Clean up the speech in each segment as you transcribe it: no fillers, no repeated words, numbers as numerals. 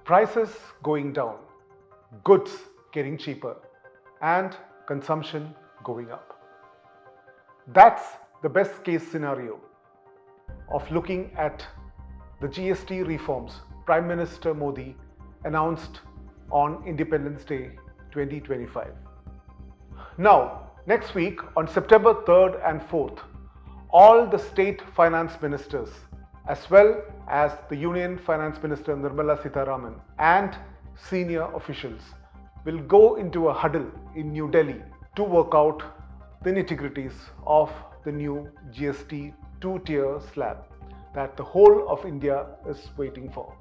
prices going down, goods getting cheaper, and consumption going up. That's the best case scenario of looking at the GST reforms Prime Minister Modi announced on Independence Day 2025. Now, next week on September 3rd and 4th, all the state finance ministers as well as the Union Finance Minister Nirmala Sitharaman and senior officials will go into a huddle in New Delhi to work out the nitty-gritties of the new GST two-tier slab that the whole of India is waiting for.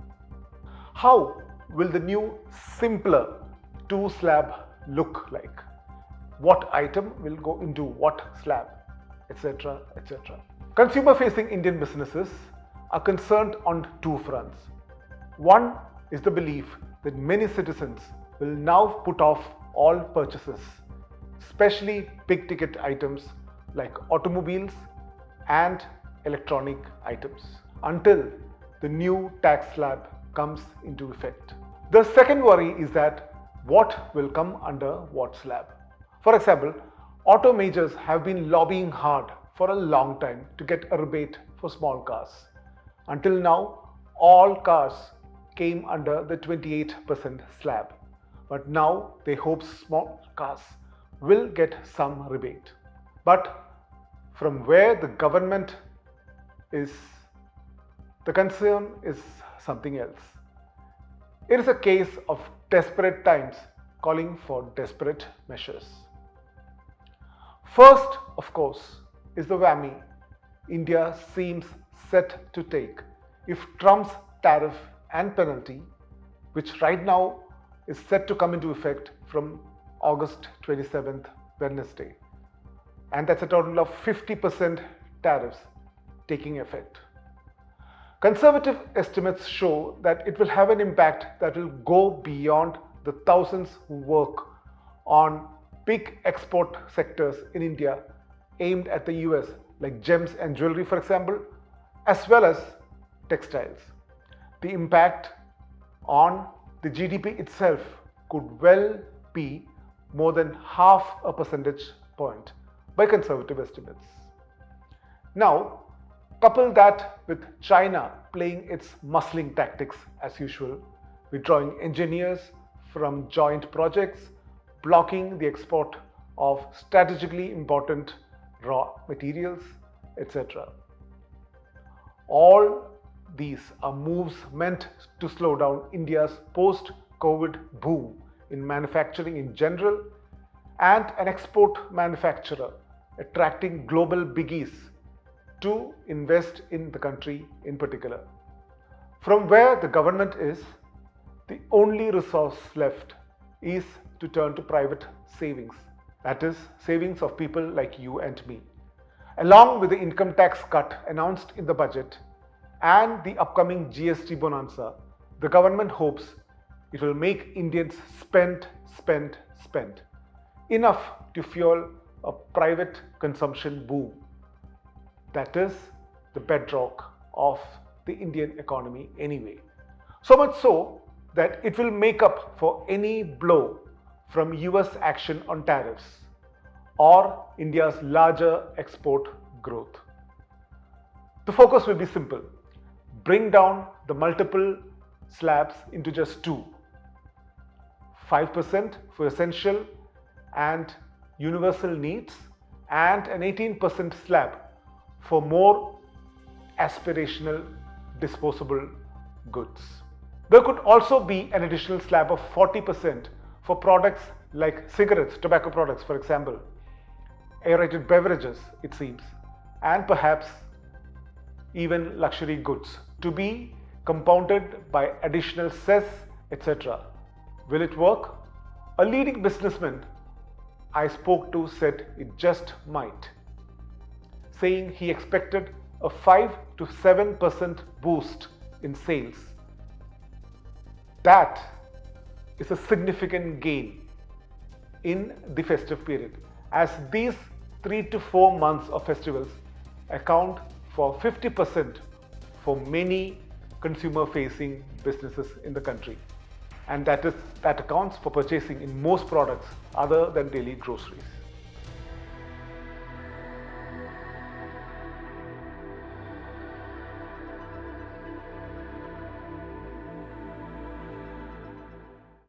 How will the new simpler two-slab look like? What item will go into what slab, etc., etc. Consumer-facing Indian businesses are concerned on two fronts. One is the belief that many citizens will now put off all purchases, especially big-ticket items like automobiles and electronic items, until the new tax slab comes into effect. The second worry is that what will come under what slab. For example, auto majors have been lobbying hard for a long time to get a rebate for small cars. Until now, all cars came under the 28% slab, but now they hope small cars will get some rebate. But from where the government is, the concern is something else. It is a case of desperate times calling for desperate measures. First, of course, is the whammy India seems set to take if Trump's tariff and penalty, which right now is set to come into effect from August 27th, Wednesday. And that's a total of 50% tariffs taking effect. Conservative estimates show that it will have an impact that will go beyond the thousands who work on big export sectors in India aimed at the US, like gems and jewelry, for example, as well as textiles. The impact on the GDP itself could well be more than half a percentage point by conservative estimates. Now, couple that with China playing its muscling tactics as usual, withdrawing engineers from joint projects, blocking the export of strategically important raw materials, etc. All these are moves meant to slow down India's post-COVID boom in manufacturing in general and an export manufacturer attracting global biggies to invest in the country in particular. From where the government is, the only resource left is to turn to private savings, that is, savings of people like you and me. Along with the income tax cut announced in the budget and the upcoming GST bonanza, the government hopes it will make Indians spend enough to fuel a private consumption boom. That is the bedrock of the Indian economy anyway. So much so that it will make up for any blow from US action on tariffs or India's larger export growth. The focus will be simple: bring down the multiple slabs into just two. 5% for essential and universal needs and an 18% slab for more aspirational disposable goods. There could also be an additional slab of 40% for products like cigarettes, tobacco products, for example, aerated beverages, it seems, and perhaps even luxury goods to be compounded by additional cess, etc. Will it work? A leading businessman I spoke to said it just might, saying he expected a 5 to 7% boost in sales. That is a significant gain in the festive period, as these 3 to 4 months of festivals account for 50% for many consumer-facing businesses in the country. and that accounts for purchasing in most products other than daily groceries.